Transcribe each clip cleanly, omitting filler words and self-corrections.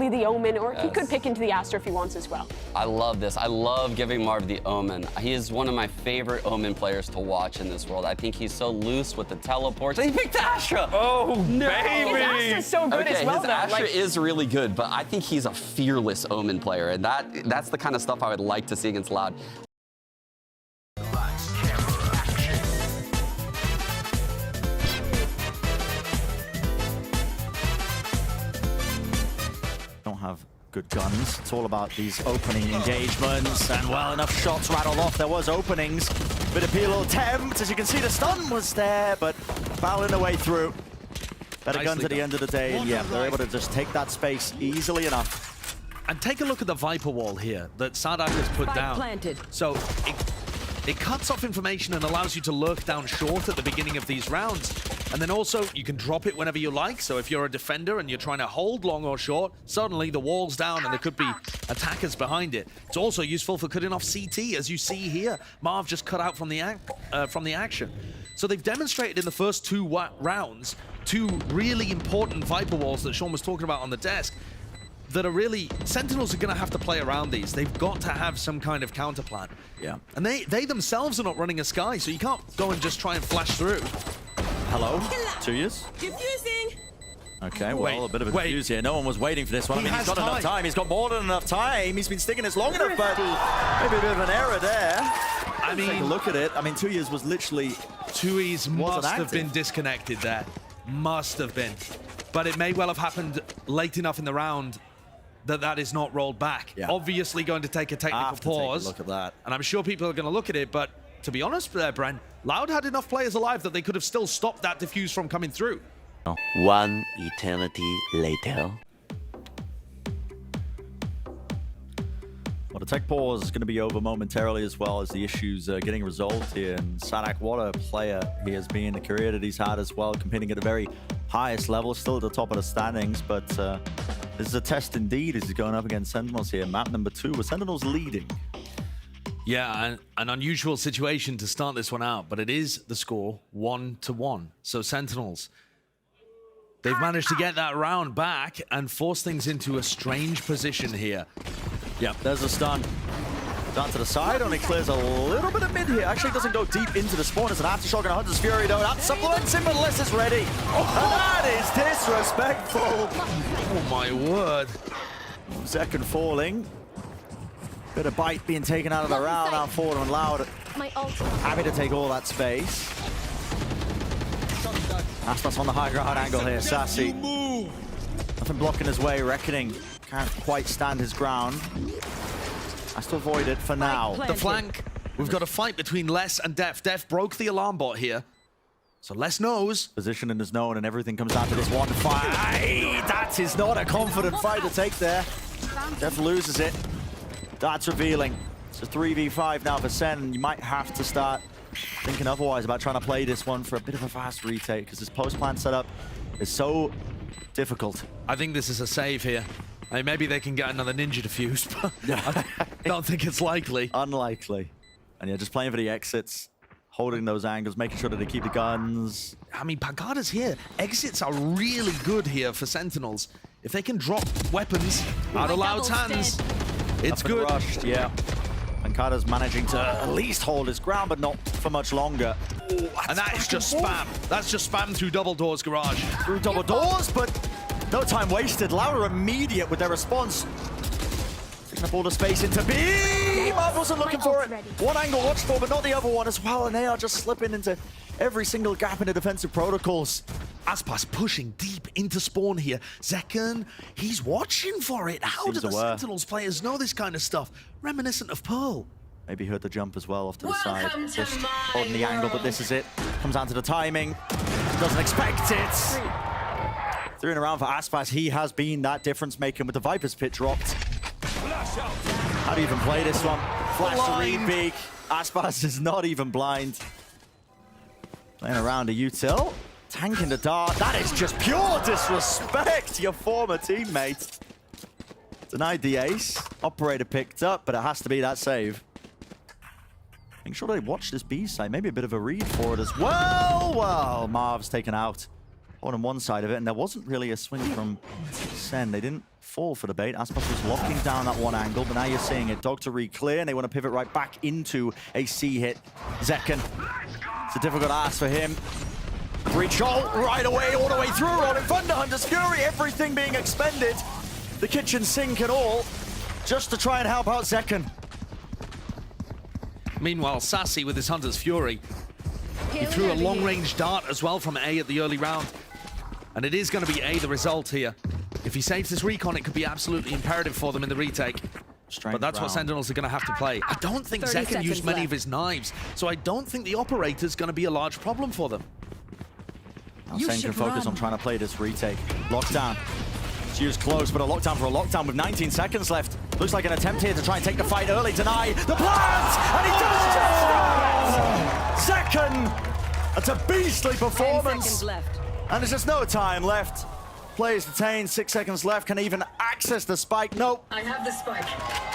possibly the Omen, or he could pick into the Astra if he wants as well. I love this. I love giving Marv the Omen. He is one of my favorite Omen players to watch in this world. I think he's so loose with the teleports. And he picked Astra! Oh, No. baby! His Astra's so good as well, his though. Astra is really good, but I think he's a fearless Omen player, and that's the kind of stuff I would like to see against LOUD. Don't have good guns. It's all about these opening engagements, and well, enough shots rattled off. There was openings. Bit of peel attempt. As you can see, the stun was there, but battling their way through. Better guns at the end of the day, and yeah, they're able to just take that space easily enough. And take a look at the Viper wall here that Sadak has put down. Planted. So it cuts off information and allows you to lurk down short at the beginning of these rounds. And then also, you can drop it whenever you like. So if you're a defender and you're trying to hold long or short, suddenly the wall's down and there could be attackers behind it. It's also useful for cutting off CT, as you see here. Marv just cut out from the action. So they've demonstrated in the first two rounds two really important Viper walls that Sean was talking about on the desk that are really... Sentinels are going to have to play around these. They've got to have some kind of counter plan. Yeah. And they themselves are not running a Sky, so you can't go and just try and flash through. Hello? 2 years? Diffusing. Okay, well, a bit of a diffuse here. No one was waiting for this one. I mean, he's got enough time. He's got more than enough time. He's been sticking this long enough, but maybe a bit of an error there. I mean, take a look at it. I mean, 2 years was literally... 2Es must have been disconnected there. Must have been. But it may well have happened late enough in the round that is not rolled back. Yeah. Obviously going to take a technical pause. Take a look at that. And I'm sure people are going to look at it, but to be honest there, Bren, LOUD had enough players alive that they could have still stopped that diffuse from coming through. One eternity later. Well, the tech pause is going to be over momentarily as well as the issues getting resolved here. And Sadak, what a player he has been, the career that he's had as well, competing at the very highest level, still at the top of the standings. But this is a test indeed as he's going up against Sentinels here. Map number 2 with Sentinels leading. Yeah, an unusual situation to start this one out, but it is the score 1-1. So Sentinels, they've managed to get that round back and force things into a strange position here. Yeah, there's a stun. Down to the side, only clears a little bit of mid here. Actually doesn't go deep into the spawn. It's an aftershock and a Hunter's Fury though. That supplements him unless it's ready. Oh, that is disrespectful. Oh my word. Second falling. Bit of bite being taken out of the round. Now forward and LOUD. Happy to take all that space. Aspas on the high ground angle here. Sassy. Nothing blocking his way. Reckoning can't quite stand his ground. Has to avoid it for now. The flank. We've got a fight between Les and Def. Def broke the alarm bot here. So Les knows. Position is known and everything comes down to this one fight. That is not a confident fight to take there. Def loses it. That's revealing. It's a 3v5 now for SEN. You might have to start thinking otherwise about trying to play this one for a bit of a fast retake because this post-plan setup is so difficult. I think this is a save here. I mean, maybe they can get another ninja defuse, but I don't think it's likely. Unlikely. And yeah, just playing for the exits, holding those angles, making sure that they keep the guns. I mean, Pagada's here. Exits are really good here for Sentinels. If they can drop weapons out of LOUD's hands, it's good. Rushed, yeah. Pancada's managing to at least hold his ground, but not for much longer. Ooh, and that is just spam. That's just spam through double doors garage. Through double doors, but no time wasted. LOUD are immediate with their response. Taking up all the space into B. Marv wasn't looking for it. One angle watched for, but not the other one as well. And they are just slipping into every single gap in the defensive protocols. Aspas pushing deep into spawn here. Zekken, he's watching for it. How do the Sentinels players know this kind of stuff? Reminiscent of Pearl. Maybe heard the jump as well off to the side. Just holding the angle, but this is it. Comes down to the timing. Doesn't expect it. Through and around for Aspas. He has been that difference maker with the Viper's pit dropped. How do you even play this one? Flash to read big. Aspas is not even blind. Playing around a util. Tanking the dart. That is just pure disrespect to your former teammate. Denied the ace. Operator picked up, but it has to be that save. Make sure they watch this B side. Maybe a bit of a read for it as well. Well, Marv's taken out. on one side of it, and there wasn't really a swing from SEN. They didn't fall for the bait. Aspas was locking down that one angle, but now you're seeing it. Dog to re-clear, and they want to pivot right back into a C hit. Zekken, it's a difficult ask for him. Reach ult right away, all the way through. Rolling Thunder, Hunter's Fury, everything being expended. The kitchen sink and all, just to try and help out Zekken. Meanwhile, Sassy with his Hunter's Fury, he threw a long-range dart as well from A at the early round. And it is going to be A the result here. If he saves this recon, it could be absolutely imperative for them in the retake. But that's what Sentinels are going to have to play. I don't think Zekken used many of his knives, so I don't think the operator's going to be a large problem for them. Now SEN can focus on trying to play this retake. Lockdown. It's used close, but a lockdown for a lockdown with 19 seconds left. Looks like an attempt here to try and take the fight early. Deny the plant! And he does just it! Zekken! That's a beastly performance. 10 seconds left. And there's just no time left. Players detained, 6 seconds left. Can even access the spike? Nope. I have the spike.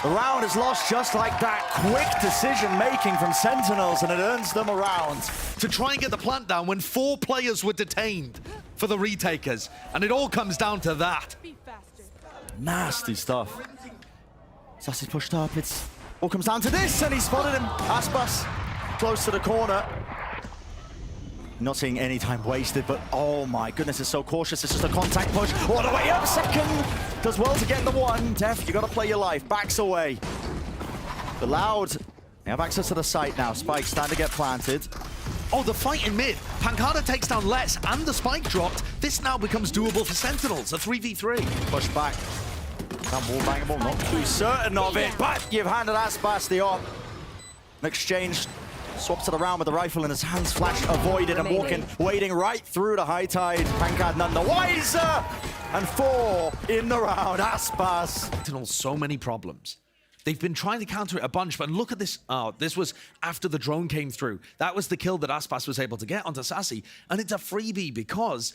The round is lost just like that. Quick decision-making from Sentinels, and it earns them a round. To try and get the plant down when 4 players were detained for the retakers. And it all comes down to that. Nasty stuff. Sassy's pushed up. It's all comes down to this, and he spotted him. Aspas close to the corner. Not seeing any time wasted, but oh my goodness, it's so cautious. It's just a contact push all the way up. Second does well to get the one. Def, you got to play your life. Backs away. The Loud, they have access to the site now. Spike starting to get planted. Oh, the fight in mid. Pancada takes down less, and the spike dropped. This now becomes doable for Sentinels, a 3v3. Push back. That wall bangable, not too certain of it, but you've handed Aspas the op. An exchange. Swaps it around with the rifle in his hands, flash avoided and walking, wading right through the high tide. Pancad none the wiser, and 4 in the round. Aspas. Sentinels, so many problems. They've been trying to counter it a bunch, but look at this. Oh, this was after the drone came through. That was the kill that Aspas was able to get onto Sassy, and it's a freebie because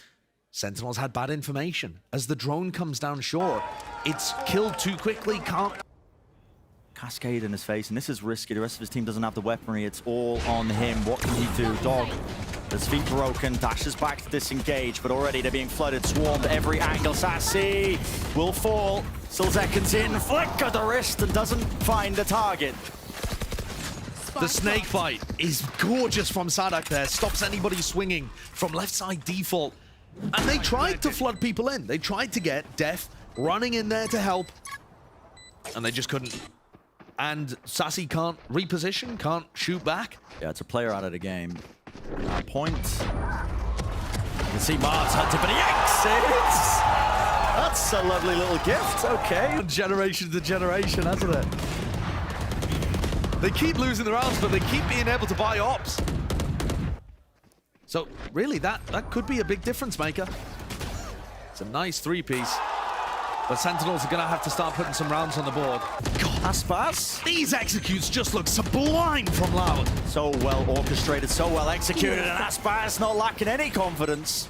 Sentinels had bad information. As the drone comes down short, it's killed too quickly, can't... Cascade in his face, and this is risky. The rest of his team doesn't have the weaponry. It's all on him. What can he do? Dog, his feet broken, dashes back to disengage, but already they're being flooded, swarmed every angle. Sassy will fall. Still Zekken's in, flick of the wrist, and doesn't find the target. The snake bite is gorgeous from Sadak there. Stops anybody swinging from left side default. And they tried to flood people in. They tried to get Def running in there to help, and they just couldn't. And Sassy can't reposition, can't shoot back. Yeah, it's a player out of the game. Point. You can see Mars hunting, but he exits! That's a lovely little gift, okay. Generation to generation, hasn't it? They keep losing the rounds, but they keep being able to buy ops. So, really, that could be a big difference maker. It's a nice 3-piece. But Sentinels are going to have to start putting some rounds on the board. God, Aspas. These executes just look sublime from Loud. So well orchestrated, so well executed, and Aspas not lacking any confidence.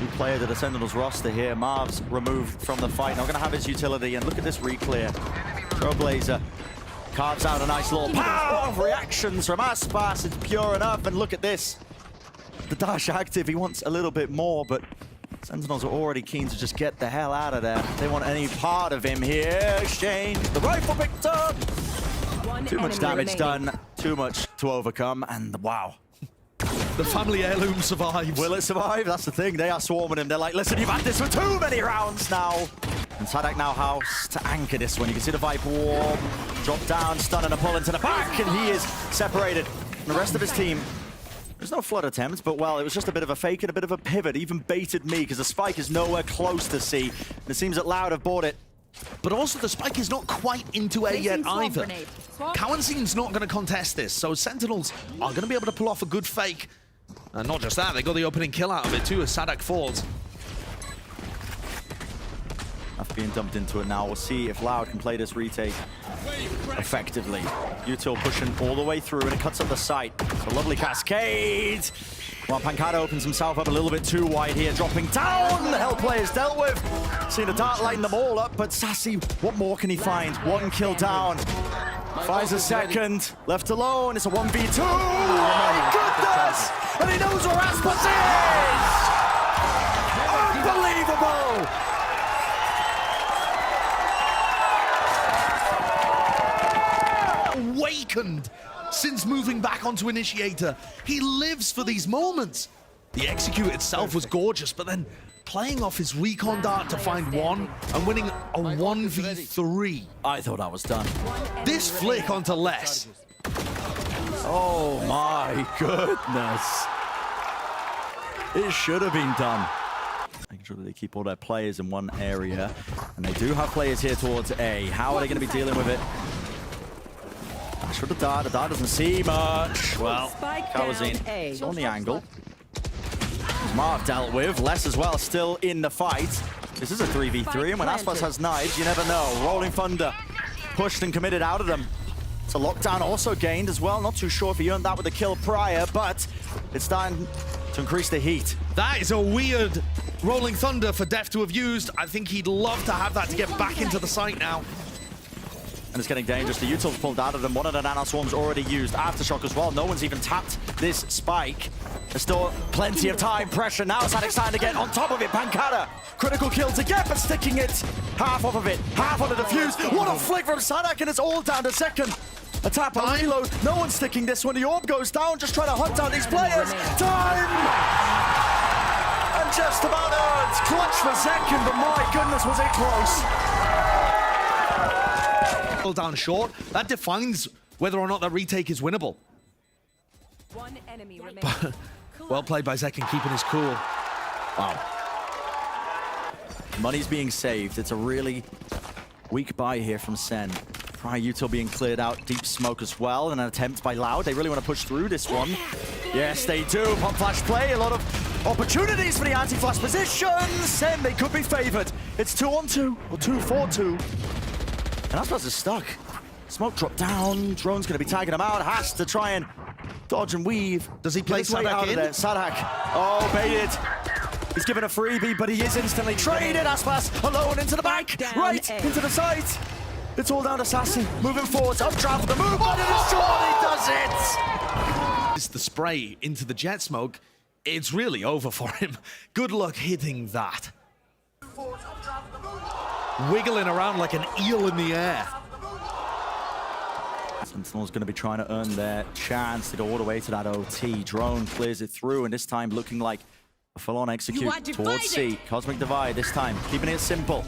New player to the Sentinels roster here. Marv's removed from the fight. Not going to have his utility, and look at this re-clear. Trailblazer carves out a nice little pow of reactions from Aspas. It's pure enough, and look at this. The dash active, he wants a little bit more, but Sentinels are already keen to just get the hell out of there. They want any part of him here. Exchange, the rifle picked up. Too much damage done, too much to overcome, and wow. The family heirloom survives. Will it survive? That's the thing. They are swarming him. They're like, listen, you've had this for too many rounds now. And Sadak now house to anchor this one. You can see the Viper War drop down, stun and a pull into the back, and he is separated. And the rest of his team, there's no flood attempt, but well, it was just a bit of a fake and a bit of a pivot. Even baited me because the spike is nowhere close to C. And it seems that Loud have bought it. But also the spike is not quite into A yet either. Cowansean's not going to contest this, so Sentinels are going to be able to pull off a good fake. And not just that, they got the opening kill out of it too as Sadak falls. That's being dumped into it now. We'll see if Loud can play this retake effectively. Util pushing all the way through, and it cuts up the site. It's a lovely cascade. While Pancada opens himself up a little bit too wide here, dropping down. The Hell players dealt with. Seeing the dart line them all up, but Sassy, what more can he find? One kill down. Finds a second. Left alone. It's a 1v2. Oh my goodness! and he knows where Aspas is! Unbelievable! Awakened since moving back onto Initiator. He lives for these moments. The execute itself was gorgeous, but then playing off his recon dart to find one and winning a 1v3. I thought I was done. This flick onto Les. Oh my goodness. It should have been done. Making sure that they keep all their players in one area. And they do have players here towards A. How are they going to be dealing with it? Should have died. The dart doesn't see much. Well, Kawazin is on the angle. Marv dealt with. Les as well, still in the fight. This is a 3v3, and when Aspas has knives, you never know. Rolling Thunder pushed and committed out of them. It's a lockdown also gained as well. Not too sure if he earned that with the kill prior, but it's starting to increase the heat. That is a weird Rolling Thunder for Def to have used. I think he'd love to have that to get back into the site now. And it's getting dangerous. The util's pulled out of them. One of the Nano Swarms already used. Aftershock as well. No one's even tapped this spike. There's still plenty of time. Pressure now. Sadek starting to get on top of it. Pancada. Critical kill to get, but sticking it. Half off of it. Half on the defuse. What a flick from Sadek, and it's all down to second. A tap on reload. No one's sticking this one. The orb goes down. Just trying to hunt down these players. Time! And just about earned. Clutch for second, but my goodness, was it close. Down short, that defines whether or not that retake is winnable. One enemy remaining. Well played by Zekin, keeping his cool. Wow. Money's being saved. It's a really weak buy here from SEN. Prior util being cleared out. Deep smoke as well. And an attempt by Loud. They really want to push through this one. Yes, they do. Pop flash play. A lot of opportunities for the anti-flash position. SEN, they could be favored. It's 2-on-2 or 2-4-2. And Aspas is stuck. Smoke dropped down. Drone's going to be tagging him out. Has to try and dodge and weave. Does he play Sadek in? Sadek. Oh, baited. He's given a freebie, but he is instantly traded. Aspas alone into the back. Right into the site. It's all down to Sassy. Moving forwards. Updraft for the move. But it is short. He does it. It's the spray into the jet smoke. It's really over for him. Good luck hitting that. Wiggling around like an eel in the air. Sentinel's going to be trying to earn their chance to go all the way to that OT. Drone clears it through, and this time looking like a full-on execute towards C. Cosmic Divide this time, keeping it simple.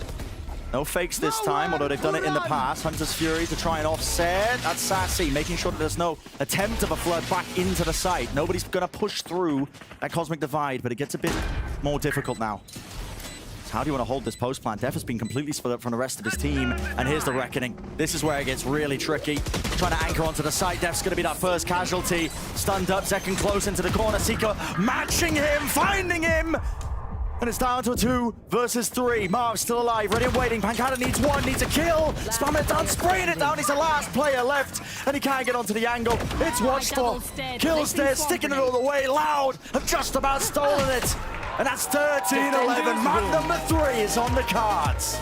No fakes this time, although they've done it in the past. Hunter's Fury to try and offset. That's Sassy, making sure that there's no attempt of a flood back into the site. Nobody's going to push through that Cosmic Divide, but it gets a bit more difficult now. How do you want to hold this post plant? Def has been completely split up from the rest of his team, and here's the reckoning. This is where it gets really tricky. Trying to anchor onto the site. Def's going to be that first casualty. Stunned up, second close into the corner. Seeker matching him, finding him. And it's down to a 2 versus 3. Marv's still alive, ready and waiting. Pancada needs one, needs a kill. Spam it down, spraying it down. He's the last player left, and he can't get onto the angle. It's watched for. Kills there, sticking it all the way. Loud have just about stolen it. And that's 13-11. Man number 3 is on the cards.